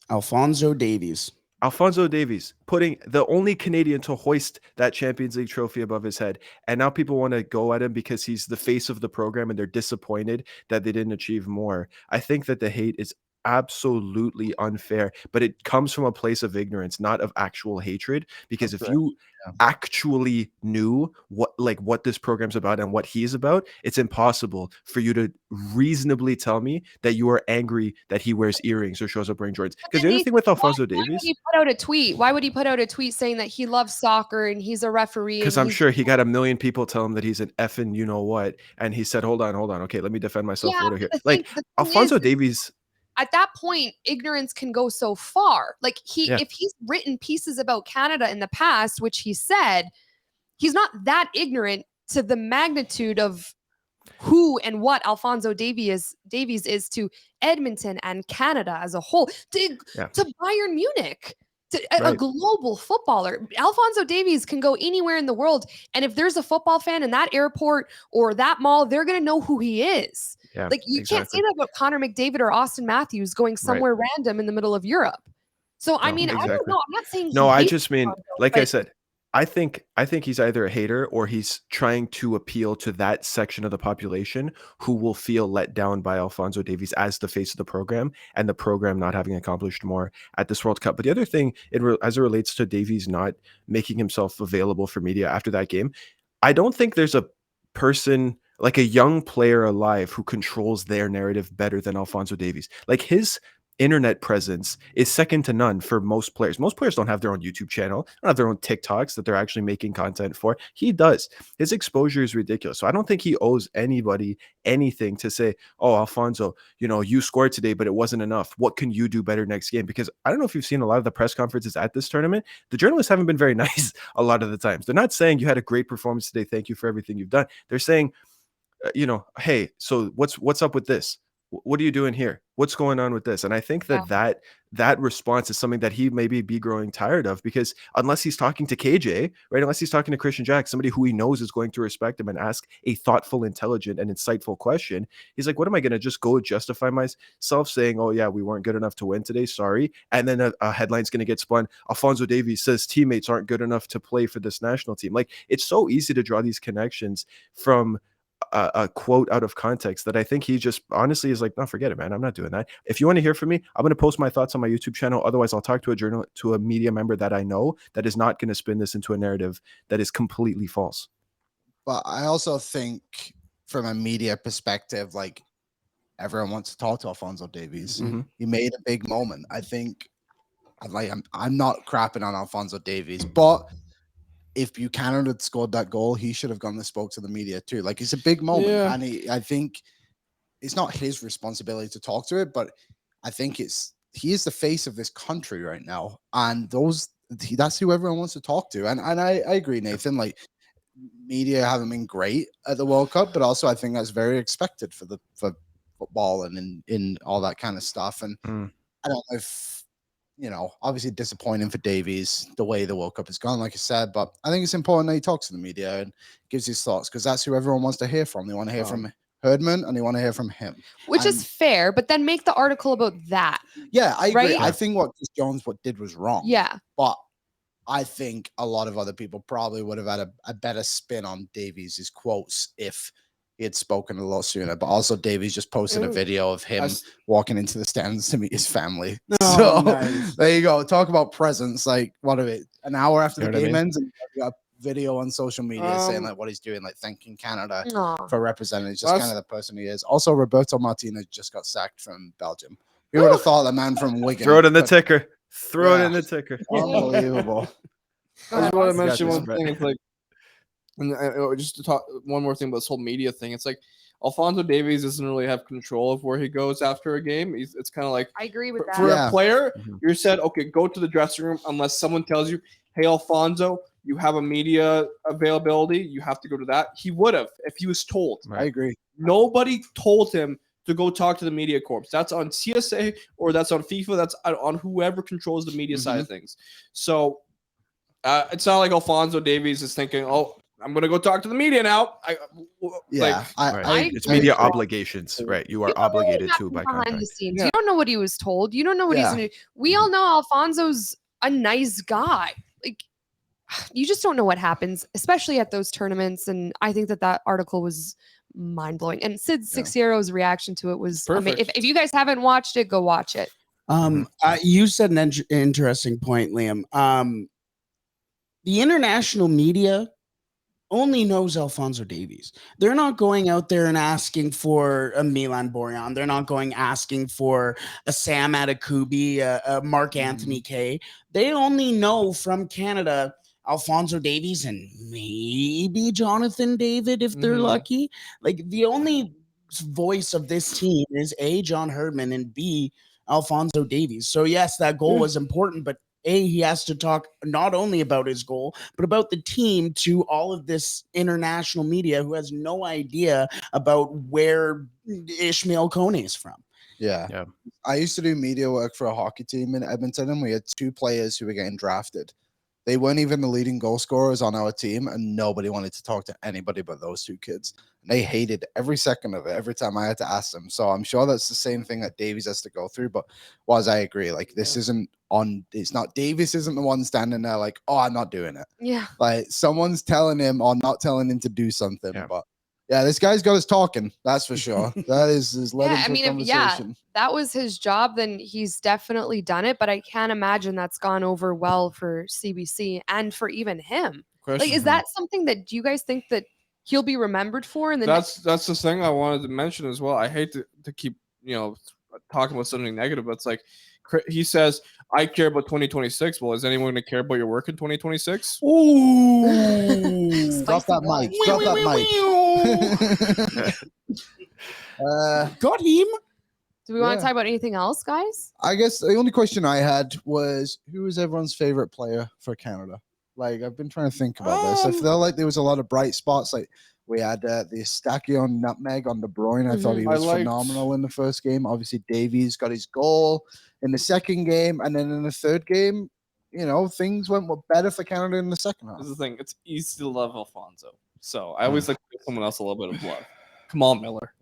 S4: Alphonso Davies.
S5: Alphonso Davies, putting the only Canadian to hoist that Champions League trophy above his head. And now people want to go at him because he's the face of the program and they're disappointed that they didn't achieve more. I think that the hate is absolutely unfair, but it comes from a place of ignorance, not of actual hatred. Because if you actually knew what this program's about and what he's about, it's impossible for you to reasonably tell me that you are angry that he wears earrings or shows up wearing Jordans. Because the other thing with Alphonso Davies,
S1: why would he put out a tweet? Why would he put out a tweet saying that he loves soccer and he's a referee?
S5: Because I'm sure he got a million people tell him that he's an effing you know what, and he said, "Hold on, okay, let me defend myself a little here." Like Alphonso Davies.
S1: At that point, ignorance can go so far. Like if he's written pieces about Canada in the past, which he said, he's not that ignorant to the magnitude of who and what Alphonso Davies is to Edmonton and Canada as a whole, to Bayern Munich, to a global footballer. Alphonso Davies can go anywhere in the world, and if there's a football fan in that airport or that mall, they're going to know who he is.
S5: Yeah,
S1: like you can't say that about Connor McDavid or Austin Matthews going somewhere random in the middle of Europe. So I mean, I don't know. I'm not saying
S5: I just mean, like I said, I think he's either a hater or he's trying to appeal to that section of the population who will feel let down by Alphonso Davies as the face of the program and the program not having accomplished more at this World Cup. But the other thing, as it relates to Davies not making himself available for media after that game, I don't think there's a person like a young player alive who controls their narrative better than Alphonso Davies. Like his internet presence is second to none for most players. Most players don't have their own YouTube channel, don't have their own TikToks that they're actually making content for. He does. His exposure is ridiculous. So I don't think he owes anybody anything to say, oh, Alfonso, you scored today, but it wasn't enough. What can you do better next game? Because I don't know if you've seen a lot of the press conferences at this tournament. The journalists haven't been very nice a lot of the times. They're not saying you had a great performance today. Thank you for everything you've done. They're saying, hey, so what's up with this? What are you doing here? What's going on with this? And I think that response is something that he maybe be growing tired of, because unless he's talking to KJ, right? Unless he's talking to Christian Jack, somebody who he knows is going to respect him and ask a thoughtful, intelligent, and insightful question, he's like, what am I going to just go justify myself saying, oh yeah, we weren't good enough to win today, sorry. And then a headline's going to get spun. Alfonso Davies says teammates aren't good enough to play for this national team. Like, it's so easy to draw these connections from a quote out of context that I think he just honestly is like, no, forget it, man. I'm not doing that. If you want to hear from me, I'm going to post my thoughts on my YouTube channel. Otherwise, I'll talk to a media member that I know that is not going to spin this into a narrative that is completely false.
S3: But I also think from a media perspective, like, everyone wants to talk to Alfonso Davies.
S5: Mm-hmm.
S3: He made a big moment. I think, I'm not crapping on Alfonso Davies, but if Buchanan had scored that goal, he should have gone and spoke to the media too. Like, it's a big moment, and I think it's not his responsibility to talk to it, but I think he is the face of this country right now, and that's who everyone wants to talk to. And I agree, Nathan. Like, media haven't been great at the World Cup, but also I think that's very expected for football and in all that kind of stuff. And I don't know if, obviously disappointing for Davies the way the World Cup has gone, like I said, but I think it's important that he talks to the media and gives his thoughts, because that's who everyone wants to hear from. They want to hear from Herdman and they want to hear from him.
S1: Which is fair, but then make the article about that.
S3: Yeah, I agree.
S1: Right?
S3: I think what Chris Jones did was wrong.
S1: Yeah.
S3: But I think a lot of other people probably would have had a better spin on Davies' quotes if he had spoken a lot sooner. But also, Davies just posted a video of him walking into the stands to meet his family. So nice. There you go. Talk about presence. Like, what of it? An hour after the game ends, and you got a video on social media saying like what he's doing, like thanking Canada for representing. It's just kind of the person he is. Also, Roberto Martinez just got sacked from Belgium. Who would have thought the man from Wigan?
S5: Throw it in the ticker. Throw it in the ticker.
S3: Unbelievable.
S2: I just want to mention one thing. It's like, and just to talk one more thing about this whole media thing. It's like Alfonso Davies doesn't really have control of where he goes after a game. It's kind of like,
S1: I agree with that.
S2: For a player, you're said, okay, go to the dressing room unless someone tells you, hey, Alfonso, you have a media availability. You have to go to that. He would have if he was told.
S3: Right. I agree.
S2: Nobody told him to go talk to the media corps. That's on CSA or that's on FIFA. That's on whoever controls the media side of things. So it's not like Alfonso Davies is thinking, oh, I'm going to go talk to the media now.
S5: It's media obligations, right? You are obligated to by contract.
S1: The scenes. You don't know what he was told. You don't know what he's going to do. We all know Alfonso's a nice guy. Like, you just don't know what happens, especially at those tournaments. And I think that article was mind-blowing. And Sid Sixiero's reaction to it was amazing. If you guys haven't watched it, go watch it.
S4: You said an interesting point, Liam. The international media only knows Alfonso Davies. They're not going out there and asking for a Milan Borjan. They're not going asking for a Sam Adekubi, a Mark Anthony Kay. They only know from Canada Alfonso Davies and maybe Jonathan David if they're lucky. Like, the only voice of this team is A, John Herdman, and B, Alfonso Davies. So yes, that goal was important, but A, he has to talk not only about his goal, but about the team to all of this international media who has no idea about where Ishmael Kone is from.
S3: Yeah. I used to do media work for a hockey team in Edmonton, and we had 2 players who were getting drafted. They weren't even the leading goal scorers on our team, and nobody wanted to talk to anybody but those 2 kids. And they hated every second of it, every time I had to ask them. So I'm sure that's the same thing that Davies has to go through. But I agree, like, this isn't it's not, Davies isn't the one standing there like, oh, I'm not doing it.
S1: Yeah.
S3: Like, someone's telling him or not telling him to do something. Yeah. But yeah, this guy's got us talking. That's for sure. That is led him to a conversation.
S1: If that was his job, then he's definitely done it. But I can't imagine that's gone over well for CBC and for even him. Like, is that something that, do you guys think that he'll be remembered for. And then
S2: That's the thing I wanted to mention as well. I hate to keep talking about something negative, but it's like he says, I care about 2026. Well, is anyone going to care about your work in 2026?
S4: Ooh.
S3: Drop
S1: Spicy
S3: that
S1: one.
S3: mic. Drop that mic.
S4: Got him.
S1: Do we want
S3: Yeah.
S1: to talk about anything else, guys?
S3: I guess the only question I had was, who is everyone's favorite player for Canada? Like, I've been trying to think about this. I feel like there was a lot of bright spots. Like, we had the Estacio nutmeg on De Bruyne. I thought he
S2: I
S3: was
S2: liked-
S3: phenomenal in the first game. Obviously, Davies got his goal in the second game. And then in the third game, things went better for Canada in the second half.
S2: This is the thing. It's easy to love Alfonso. So I always like to give someone else a little bit of love. Kamal Miller.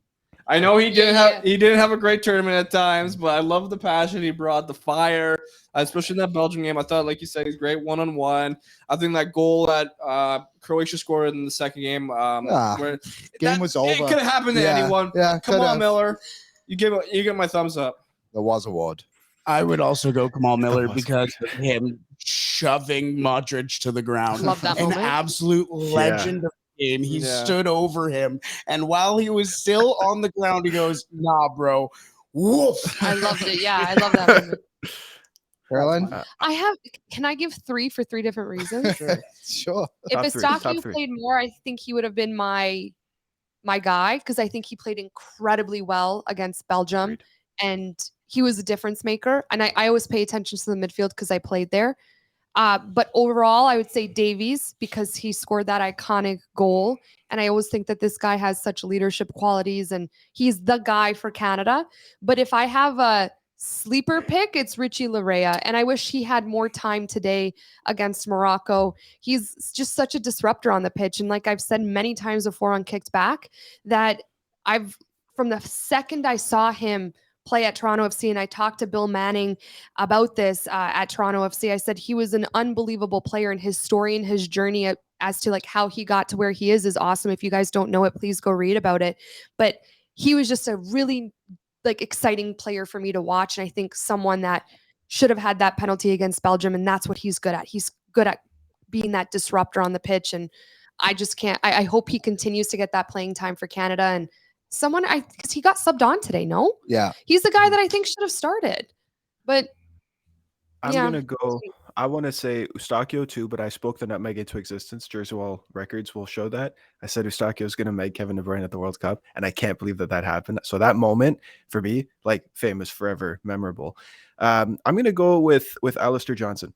S2: I know he didn't have a great tournament at times, but I love the passion he brought, the fire, especially in that Belgium game. I thought, like you said, he's great one-on-one. I think that goal that Croatia scored in the second game, where
S3: Game was over.
S2: It could have happened to
S3: Yeah,
S2: anyone.
S3: yeah,
S2: Come on,
S3: could've.
S2: Miller. You get my thumbs up.
S3: There was a ward.
S4: I would also go Kamal Miller because of him shoving Modric to the ground.
S1: Love that
S4: An
S1: moment.
S4: absolute legend of the game. He stood over him, and while he was still on the ground, he goes, "Nah, bro." Woof.
S1: I loved it. Yeah, I love that moment.
S3: Caroline?
S1: Can I give 3 for 3 different reasons?
S3: Sure.
S1: If
S5: Top three,
S1: Estacio
S5: top three.
S1: played more, I think he would have been my guy, because I think he played incredibly well against Belgium.
S5: Agreed.
S1: And he was a difference maker. And I always pay attention to the midfield because I played there. But overall, I would say Davies, because he scored that iconic goal. And I always think that this guy has such leadership qualities and he's the guy for Canada. But if I have a sleeper pick, it's Richie Larea. And I wish he had more time today against Morocco. He's just such a disruptor on the pitch. And like I've said many times before on Kicked Back, that from the second I saw him play at Toronto FC, and I talked to Bill Manning about this at Toronto FC. I said he was an unbelievable player, and his story and his journey as to like how he got to where he is awesome. If you guys don't know it, please go read about it. But he was just a really exciting player for me to watch, and I think someone that should have had that penalty against Belgium, and that's what he's good at. He's good at being that disruptor on the pitch, and I just can't. I hope he continues to get that playing time for Canada. And because he got subbed on today, no?
S3: Yeah.
S1: He's the guy that I think should have started. But
S5: I'm
S1: yeah.
S5: gonna go. I want to say Eustachio too, but I spoke the nutmeg into existence. Jersey Wall records will show that. I said Eustachio is going to make Kevin De Bruyne at the World Cup, and I can't believe that happened. So that moment for me, famous forever, memorable. I'm going to go with Alistair Johnson.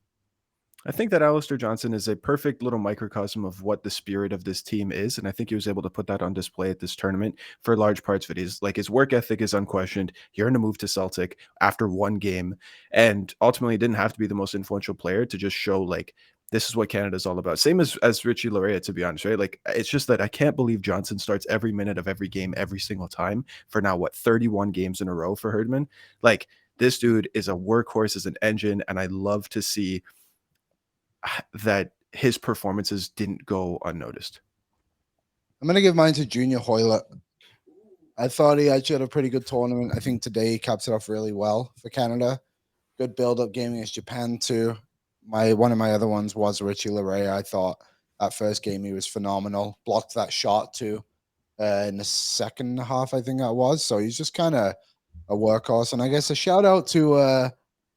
S5: I think that Alistair Johnson is a perfect little microcosm of what the spirit of this team is, and I think he was able to put that on display at this tournament for large parts of it. His work ethic is unquestioned. He earned a move to Celtic after one game, and ultimately didn't have to be the most influential player to just show this is what Canada's all about. Same as Richie Larea, to be honest, right? It's just that I can't believe Johnson starts every minute of every game every single time for now 31 games in a row for Herdman. This dude is a workhorse, is an engine, and I love to see that his performances didn't go unnoticed.
S3: I'm going to give mine to Junior Hoylett. I thought he actually had a pretty good tournament. I think today he caps it off really well for Canada. Good build-up game against Japan too. One of my other ones was Richie Larea. I thought that first game he was phenomenal. Blocked that shot too in the second half, I think that was. So he's just kind of a workhorse. And I guess a shout out to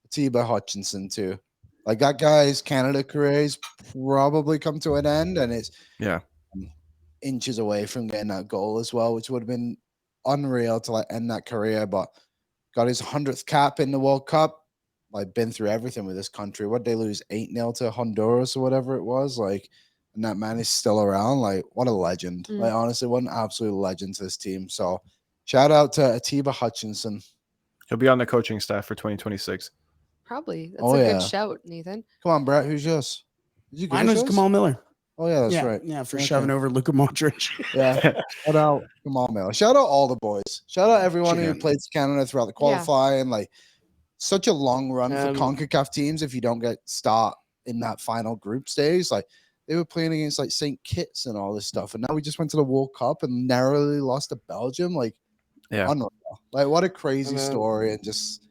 S3: Atiba Hutchinson too. That guy's Canada career has probably come to an end, and it's inches away from getting that goal as well, which would have been unreal to end that career. But got his 100th cap in the World Cup. Been through everything with this country. What they lose 8-0 to Honduras or whatever it was. And that man is still around. What a legend. Honestly, what an absolute legend to this team. So shout out to Atiba Hutchinson.
S5: He'll be on the coaching staff for 2026.
S1: Probably. That's a good shout, Nathan.
S3: Come on, Brett. Who's yours?
S4: Mine was Kamal Miller.
S3: Oh, yeah, that's right.
S4: Yeah, for shoving over Luka Modric.
S3: Yeah. Shout out Kamal Miller. Shout out all the boys. Shout out everyone who played for Canada throughout the qualifying. Such a long run for CONCACAF teams if you don't get start in that final group stage. They were playing against St. Kitts and all this stuff. And now we just went to the World Cup and narrowly lost to Belgium. Unreal. What a crazy story. And just,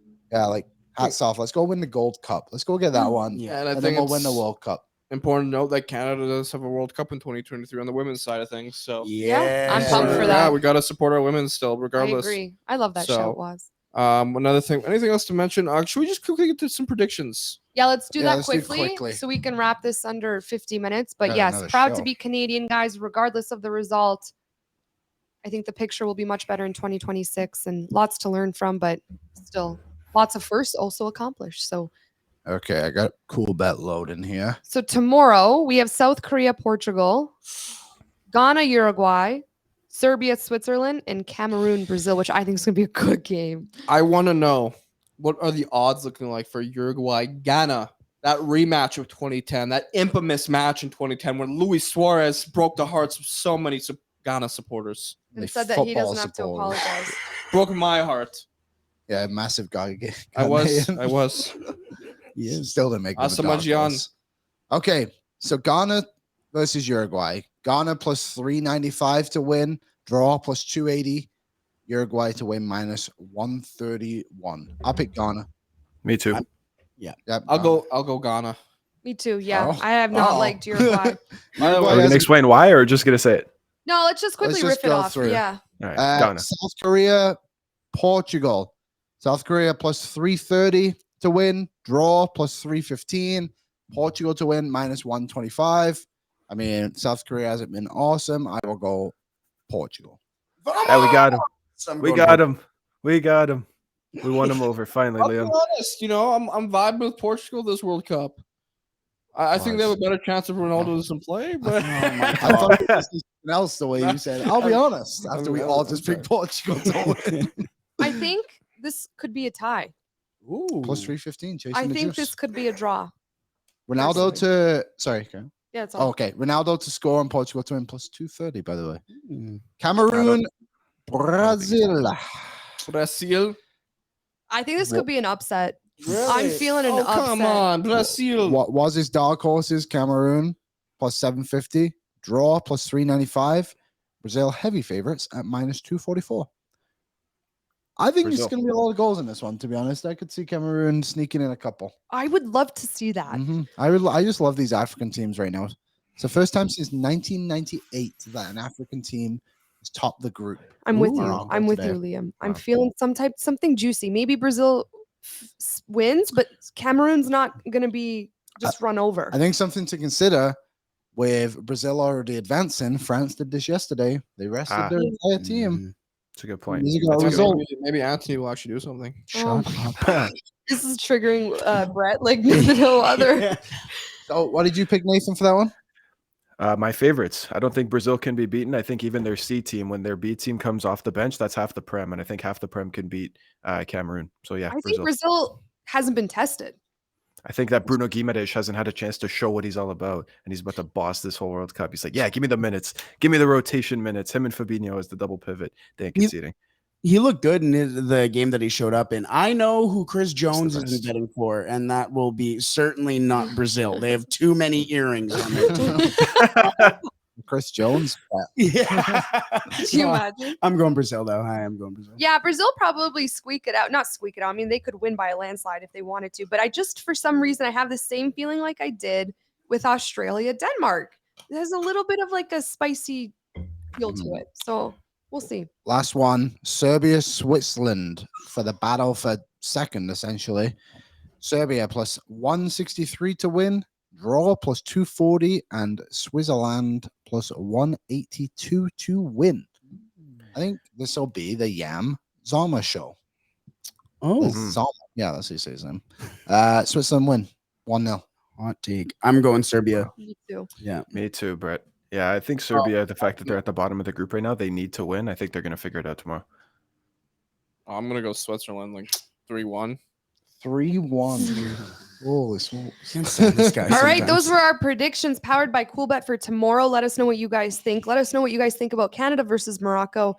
S3: hats off. Let's go win the Gold Cup. Let's go get that one.
S2: Yeah, and
S3: then we'll win the World Cup.
S2: important to note that Canada does have a World Cup in 2023 on the women's side of things. So
S1: Yeah, I'm pumped for
S2: yeah,
S1: that.
S2: we got to support our women still, regardless.
S1: I agree. I love that
S2: So,
S1: shout, was.
S2: Another thing, anything else to mention? Should we just quickly get to some predictions?
S1: Yeah, let's do that
S3: let's do it
S1: quickly,
S3: quickly.
S1: so we can wrap this under 50 minutes. But
S3: Got
S1: yes,
S3: another
S1: proud to
S3: show.
S1: be Canadian, guys, regardless of the result. I think the picture will be much better in 2026 and lots to learn from, but still lots of firsts also accomplished. So
S3: Okay, I got cool bet loading here.
S1: So tomorrow we have South Korea, Portugal, Ghana, Uruguay, Serbia, Switzerland, and Cameroon, Brazil, which I think is going to be a good game.
S2: I want to know, what are the odds looking like for Uruguay, Ghana? That rematch of 2010, that infamous match in 2010 when Luis Suarez broke the hearts of so many Ghana supporters.
S1: And
S3: They
S1: said that he
S3: football
S1: doesn't have to
S3: supporters.
S1: apologize.
S2: Broke my heart.
S3: Yeah, massive guy.
S2: I was.
S3: Yeah, still didn't make them a dark
S2: Asamoah
S3: horse. Okay, so Ghana versus Uruguay. Ghana plus 395 to win. Draw plus 280. Uruguay to win minus 131. I'll pick Ghana.
S5: Me too.
S3: Yep,
S2: I'll
S3: Ghana.
S2: go Ghana.
S1: Me too. Yeah,
S3: Oh.
S1: I have not
S3: Uh-oh.
S1: liked Uruguay.
S2: By the
S5: Are
S2: way,
S5: we gonna
S3: hasn't-
S5: explain why, or just gonna say it?
S1: No, let's just quickly
S3: Let's
S1: riff
S3: just
S1: it
S3: go
S1: off.
S3: through.
S1: Yeah.
S5: All right, Ghana.
S3: South Korea, Portugal. South Korea plus 330 to win. Draw plus 315. Portugal to win minus 125. I mean, South Korea hasn't been awesome. I will go Portugal.
S5: Yeah, we got him.
S4: I'm
S5: We
S4: going
S5: got
S4: for-
S5: him. We got him. We won him over finally,
S2: I'll be
S5: Liam.
S2: honest, I'm vibing with Portugal this World Cup. I think they have a better chance if Ronaldo doesn't play, but
S3: I thought it was something else the way you said it. I'll be honest. After we all just picked Portugal to win.
S1: I think this could be a tie.
S2: Ooh.
S3: Plus 315. Chasing
S1: I
S3: the
S1: think
S3: juice.
S1: this could be a draw.
S3: Ronaldo to sorry. Okay.
S1: Yeah, it's all.
S3: Okay. Ronaldo to score and Portugal to win plus 230, by the way.
S4: Hmm.
S3: Cameroon,
S5: Brazil.
S2: Brazil.
S1: I think this could be an upset.
S2: Really?
S1: I'm feeling an upset.
S2: Come on, Brazil.
S3: What was his dark horses? Cameroon plus 750. Draw plus 395. Brazil heavy favorites at minus 244. I think
S5: Brazil.
S3: there's going to be a lot of goals in this one, to be honest. I could see Cameroon sneaking in a couple.
S1: I would love to see that.
S3: I just love these African teams right now. It's the first time since 1998 that an African team has topped the group.
S1: I'm with
S3: Ooh.
S1: you. I'm with
S3: Today.
S1: you, Liam. I'm
S5: Wow.
S1: feeling something juicy. Maybe Brazil wins, but Cameroon's not going to be just run over.
S3: I think something to consider with Brazil already advancing. France did this yesterday. They rested their entire team.
S5: That's a good point.
S3: These are
S5: That's a good
S3: result.
S2: Maybe Anthony will actually do something.
S1: Oh,
S3: Shut up.
S1: This is triggering Brett like no other.
S3: So, what did you pick, Nathan, for that one?
S5: My favorites. I don't think Brazil can be beaten. I think even their C team, when their B team comes off the bench, that's half the Prem, and I think half the Prem can beat Cameroon. So yeah,
S1: I think
S5: Brazil.
S1: Brazil hasn't been tested.
S5: I think that Bruno Guimaraes hasn't had a chance to show what he's all about, and he's about to boss this whole World Cup. He's like, yeah, give me the minutes, give me the rotation minutes. Him and Fabinho as the double pivot. They ain't conceding.
S4: He looked good in the game that he showed up in. I know who Chris Jones
S5: the
S4: isn't
S5: best.
S4: betting for, and that will be certainly not Brazil. They have too many earrings on their team.
S3: Chris Jones.
S4: Yeah.
S1: Can you imagine?
S4: I'm going Brazil, though. I am going Brazil.
S1: Yeah, Brazil probably squeak it out. Not squeak it out. I mean, they could win by a landslide if they wanted to. But I just, for some reason, I have the same feeling like I did with Australia, Denmark. There's a little bit of like a spicy feel to it. So we'll see.
S3: Last one, Serbia, Switzerland for the battle for second, essentially. Serbia plus 163 to win, draw plus 240, and Switzerland plus 182 to win. I think this will be the Yam Zama show.
S4: Oh,
S3: Zama. Yeah, that's how you say his name. Switzerland win 1-0.
S4: hot take. I'm going Serbia.
S1: Me too.
S4: Yeah.
S5: Me too, Brett. Yeah, I think Serbia, the fact that they're at the bottom of the group right now, they need to win. I think they're going to figure it out tomorrow.
S2: I'm gonna go Switzerland like 3-1.
S3: 3-1. Holy smokes.
S4: Can't stand this guy
S1: All right, those
S4: sometimes.
S1: were our predictions powered by CoolBet for tomorrow. Let us know what you guys think. Let us know what you guys think about Canada versus Morocco,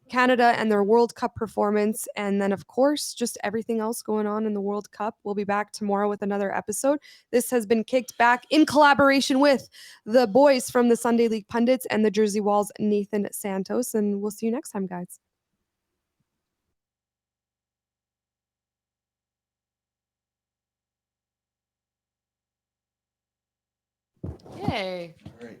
S1: Canada and their World Cup performance, and then, of course, just everything else going on in the World Cup. We'll be back tomorrow with another episode. This has been kicked back in collaboration with the boys from the Sunday League Pundits and the Jersey Walls, Nathan Santos, and we'll see you next time, guys. Hey.
S3: All right.